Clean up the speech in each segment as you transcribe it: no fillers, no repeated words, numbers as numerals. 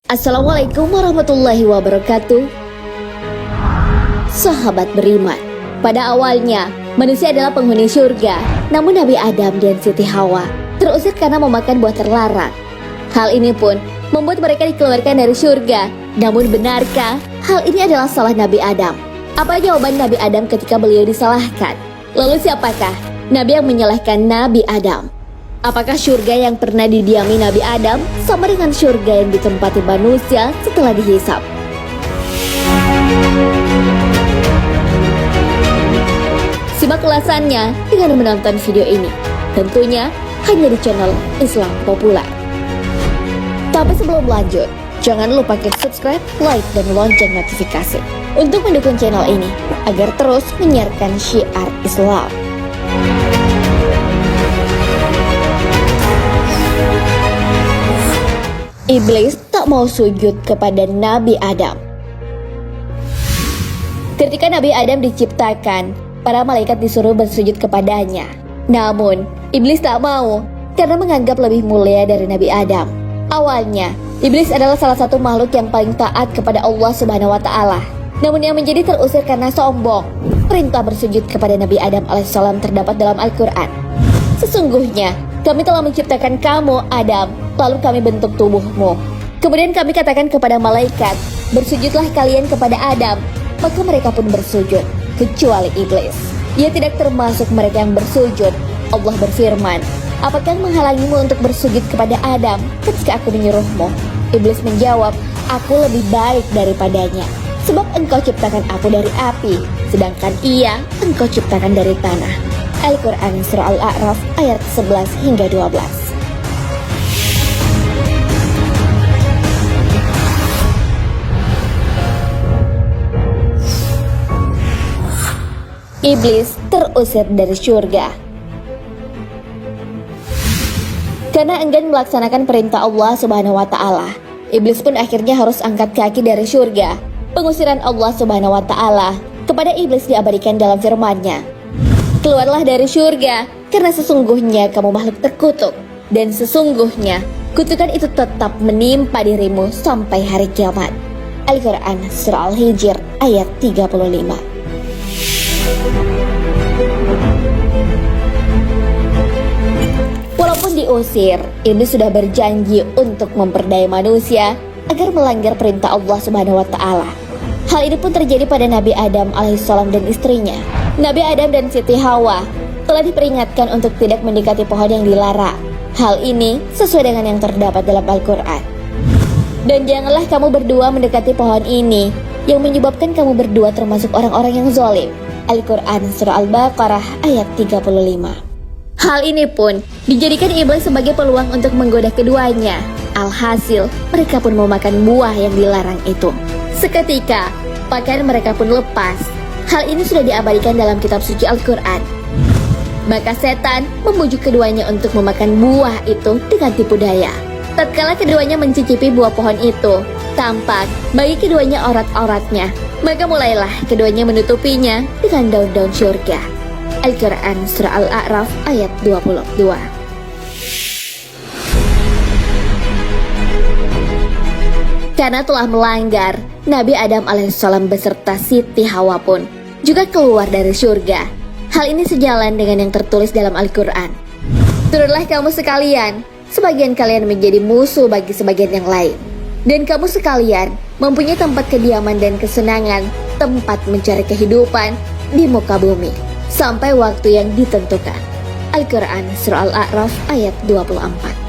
Assalamualaikum warahmatullahi wabarakatuh. Sahabat beriman, pada awalnya manusia adalah penghuni surga, namun Nabi Adam dan Siti Hawa terusir karena memakan buah terlarang. Hal ini pun membuat mereka dikeluarkan dari surga. Namun benarkah hal ini adalah salah Nabi Adam? Apa jawaban Nabi Adam ketika beliau disalahkan? Lalu siapakah Nabi yang menyalahkan Nabi Adam? Apakah surga yang pernah didiami Nabi Adam sama dengan surga yang ditempati manusia setelah dihisap? Simak ulasannya dengan menonton video ini, tentunya hanya di channel Islam Populer. Tapi sebelum lanjut, jangan lupa klik subscribe, like, dan lonceng notifikasi untuk mendukung channel ini agar terus menyiarkan syiar Islam. Iblis tak mau sujud kepada Nabi Adam. Ketika Nabi Adam diciptakan, para malaikat disuruh bersujud kepadanya. Namun, Iblis tak mau karena menganggap lebih mulia dari Nabi Adam. Awalnya, Iblis adalah salah satu makhluk yang paling taat kepada Allah Subhanahu wa Ta'ala. Namun yang menjadi terusir karena sombong. Perintah bersujud kepada Nabi Adam alaihissalam terdapat dalam Al-Quran. Sesungguhnya, kami telah menciptakan kamu, Adam, lalu kami bentuk tubuhmu. Kemudian kami katakan kepada malaikat, bersujudlah kalian kepada Adam. Maka mereka pun bersujud, kecuali Iblis. Ia tidak termasuk mereka yang bersujud. Allah berfirman, apakah menghalangimu untuk bersujud kepada Adam ketika aku menyuruhmu? Iblis menjawab, aku lebih baik daripadanya, sebab engkau ciptakan aku dari api, sedangkan ia engkau ciptakan dari tanah. Al-Quran Surah Al-A'raf ayat 11 hingga 12. Iblis terusir dari surga karena enggan melaksanakan perintah Allah Subhanahu wa Ta'ala. Iblis pun akhirnya harus angkat kaki dari surga. Pengusiran Allah Subhanahu wa Ta'ala kepada iblis diabadikan dalam firman-Nya, keluarlah dari surga, karena sesungguhnya kamu makhluk terkutuk, dan sesungguhnya kutukan itu tetap menimpa dirimu sampai hari kiamat. Al-Quran Surah Al-Hijr ayat 35. Walaupun diusir, iblis sudah berjanji untuk memperdaya manusia agar melanggar perintah Allah Subhanahu wa Ta'ala. Hal ini pun terjadi pada Nabi Adam alaihissalam dan istrinya. Nabi Adam dan Siti Hawa telah diperingatkan untuk tidak mendekati pohon yang dilarang. Hal ini sesuai dengan yang terdapat dalam Al-Quran. Dan janganlah kamu berdua mendekati pohon ini, yang menyebabkan kamu berdua termasuk orang-orang yang zalim. Al-Quran Surah Al-Baqarah ayat 35. Hal ini pun dijadikan iblis sebagai peluang untuk menggoda keduanya. Alhasil, mereka pun memakan buah yang dilarang itu. Seketika, pakaian mereka pun lepas. Hal ini sudah diabadikan dalam kitab suci Al-Quran. Maka setan membujuk keduanya untuk memakan buah itu dengan tipu daya. Tatkala keduanya mencicipi buah pohon itu, tampak bagi keduanya aurat-auratnya. Maka mulailah keduanya menutupinya dengan daun-daun surga. Al-Quran Surah Al-A'raf ayat 22. Karena telah melanggar, Nabi Adam alaihissalam beserta Siti Hawa pun juga keluar dari surga. Hal ini sejalan dengan yang tertulis dalam Al-Quran. Turunlah kamu sekalian, sebagian kalian menjadi musuh bagi sebagian yang lain. Dan kamu sekalian mempunyai tempat kediaman dan kesenangan, tempat mencari kehidupan di muka bumi, sampai waktu yang ditentukan. Al-Quran Surah Al-A'raf ayat 24.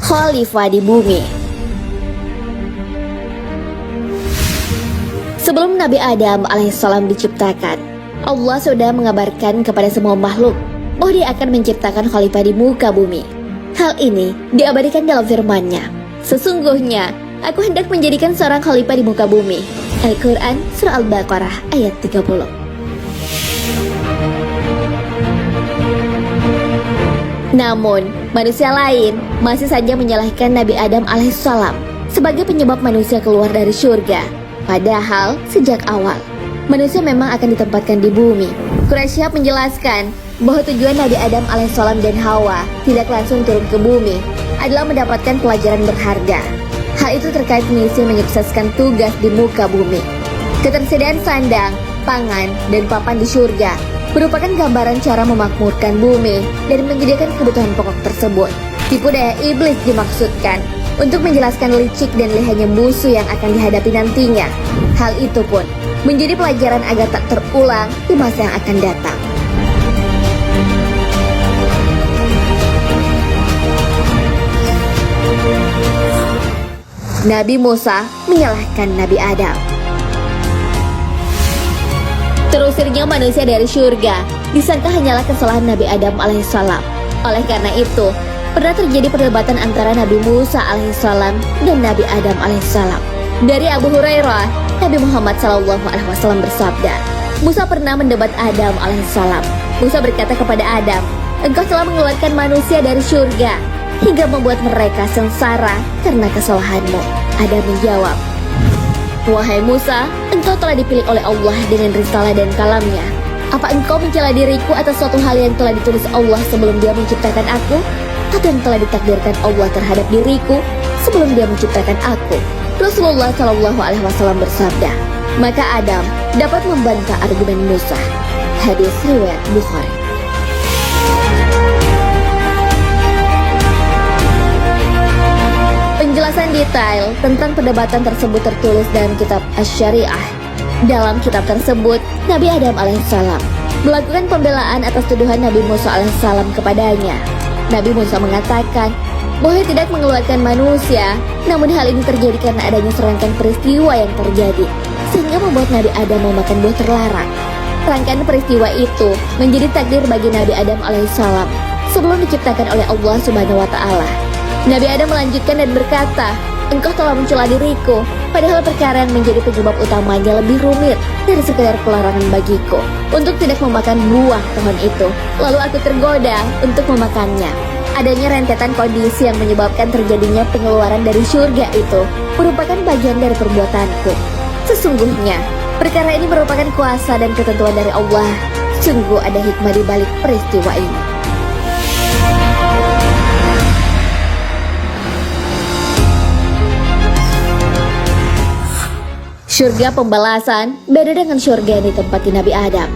Khalifah di bumi. Sebelum Nabi Adam alaihissalam diciptakan, Allah sudah mengabarkan kepada semua makhluk bahwa Dia akan menciptakan khalifah di muka bumi. Hal ini diabadikan dalam firman-Nya, sesungguhnya aku hendak menjadikan seorang khalifah di muka bumi. Al-Quran Surah Al-Baqarah ayat 30. Namun, manusia lain masih saja menyalahkan Nabi Adam alaihissalam sebagai penyebab manusia keluar dari surga. Padahal, sejak awal, manusia memang akan ditempatkan di bumi. Quraisy menjelaskan bahwa tujuan Nabi Adam alaihissalam dan Hawa tidak langsung turun ke bumi adalah mendapatkan pelajaran berharga. Hal itu terkait misi menyukseskan tugas di muka bumi. Ketersediaan sandang, pangan, dan papan di surga merupakan gambaran cara memakmurkan bumi dan menyediakan kebutuhan pokok tersebut. Tipu daya iblis dimaksudkan untuk menjelaskan licik dan lihainya musuh yang akan dihadapi nantinya. Hal itu pun menjadi pelajaran agar tak terulang di masa yang akan datang. Nabi Musa menyalahkan Nabi Adam. Terusirnya manusia dari surga disangka hanyalah kesalahan Nabi Adam alaihissalam. Oleh karena itu, pernah terjadi perdebatan antara Nabi Musa alaihissalam dan Nabi Adam alaihissalam. Dari Abu Hurairah, Nabi Muhammad SAW bersabda, Musa pernah mendebat Adam alaihissalam. Musa berkata kepada Adam, engkau telah mengeluarkan manusia dari surga hingga membuat mereka sengsara karena kesalahanmu. Adam menjawab, wahai Musa, engkau telah dipilih oleh Allah dengan risalah dan kalamnya. Apa engkau mencela diriku atas suatu hal yang telah ditulis Allah sebelum dia menciptakan aku? Atau yang telah ditakdirkan Allah terhadap diriku sebelum dia menciptakan aku? Rasulullah SAW bersabda, maka Adam dapat membantah argumen Musa. Hadis riwayat Bukhari. Penjelasan detail tentang perdebatan tersebut tertulis dalam kitab Asy-Syariah. Dalam kitab tersebut, Nabi Adam alaihissalam melakukan pembelaan atas tuduhan Nabi Musa alaihissalam kepadanya. Nabi Musa mengatakan bahwa ia tidak mengeluarkan manusia, namun hal ini terjadi karena adanya serangkaian peristiwa yang terjadi, sehingga membuat Nabi Adam memakan buah terlarang. Rangkaian peristiwa itu menjadi takdir bagi Nabi Adam alaihissalam sebelum diciptakan oleh Allah Subhanahu wa Ta'ala. Nabi Adam melanjutkan dan berkata, engkau telah mencela diriku, padahal perkara yang menjadi penyebab utamanya lebih rumit dari sekedar pelarangan bagiku untuk tidak memakan buah pohon itu. Lalu aku tergoda untuk memakannya. Adanya rentetan kondisi yang menyebabkan terjadinya pengeluaran dari surga itu merupakan bagian dari perbuatanku. Sesungguhnya, perkara ini merupakan kuasa dan ketentuan dari Allah. Sungguh ada hikmah di balik peristiwa ini. Surga pembalasan beda dengan surga yang ditempati Nabi Adam.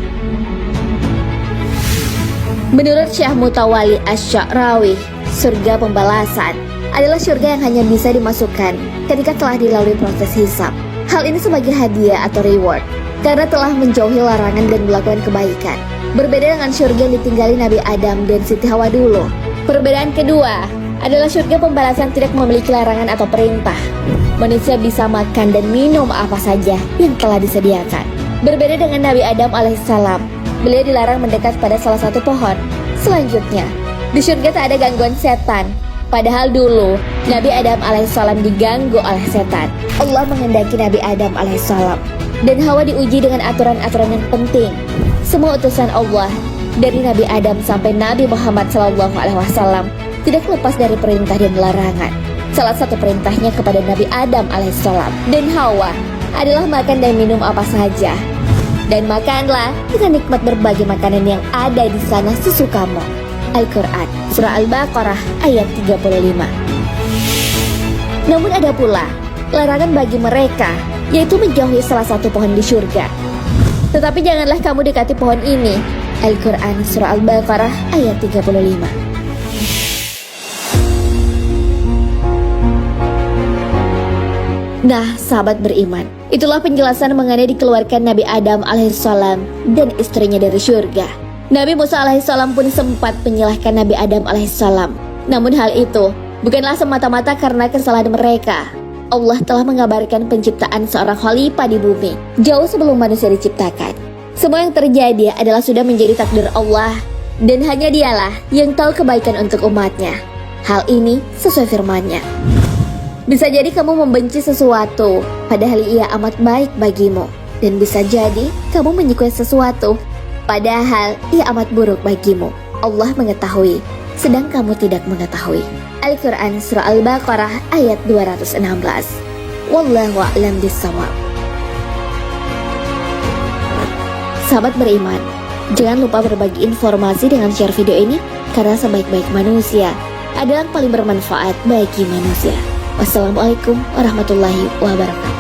Menurut Syekh Mutawalli Asy-Sya'rawi, surga pembalasan adalah surga yang hanya bisa dimasukkan ketika telah dilalui proses hisab. Hal ini sebagai hadiah atau reward karena telah menjauhi larangan dan melakukan kebaikan. Berbeda dengan surga yang ditinggali Nabi Adam dan Siti Hawa dulu. Perbedaan kedua adalah surga pembalasan tidak memiliki larangan atau perintah. Manusia bisa makan dan minum apa saja yang telah disediakan. Berbeda dengan Nabi Adam alaihissalam, beliau dilarang mendekat pada salah satu pohon. Selanjutnya, di surga tak ada gangguan setan. Padahal dulu, Nabi Adam alaihissalam diganggu oleh setan. Allah menghendaki Nabi Adam alaihissalam dan Hawa diuji dengan aturan-aturan yang penting. Semua utusan Allah, dari Nabi Adam sampai Nabi Muhammad SAW, tidak lepas dari perintah dan larangan. Salah satu perintahnya kepada Nabi Adam alaihissalam dan Hawa adalah makan dan minum apa saja. Dan makanlah dengan nikmat berbagai makanan yang ada di sana sesukamu. Al-Quran, Surah Al-Baqarah ayat 35. Namun ada pula larangan bagi mereka, yaitu menjauhi salah satu pohon di surga. Tetapi janganlah kamu dekati pohon ini. Al-Quran, Surah Al-Baqarah ayat 35. Nah, sahabat beriman, itulah penjelasan mengenai dikeluarkan Nabi Adam alaihissalam dan istrinya dari surga. Nabi Musa alaihissalam pun sempat menyalahkan Nabi Adam alaihissalam. Namun hal itu bukanlah semata-mata karena kesalahan mereka. Allah telah mengabarkan penciptaan seorang khalifah di bumi jauh sebelum manusia diciptakan. Semua yang terjadi adalah sudah menjadi takdir Allah, dan hanya Dialah yang tahu kebaikan untuk umatnya. Hal ini sesuai firman-Nya. Bisa jadi kamu membenci sesuatu, padahal ia amat baik bagimu. Dan bisa jadi kamu menyukai sesuatu, padahal ia amat buruk bagimu. Allah mengetahui, sedang kamu tidak mengetahui. Al-Quran Surah Al-Baqarah ayat 216. Wallahu a'lam bishawab. Sahabat beriman, jangan lupa berbagi informasi dengan share video ini, karena sebaik-baik manusia adalah yang paling bermanfaat bagi manusia. Wassalamualaikum warahmatullahi wabarakatuh.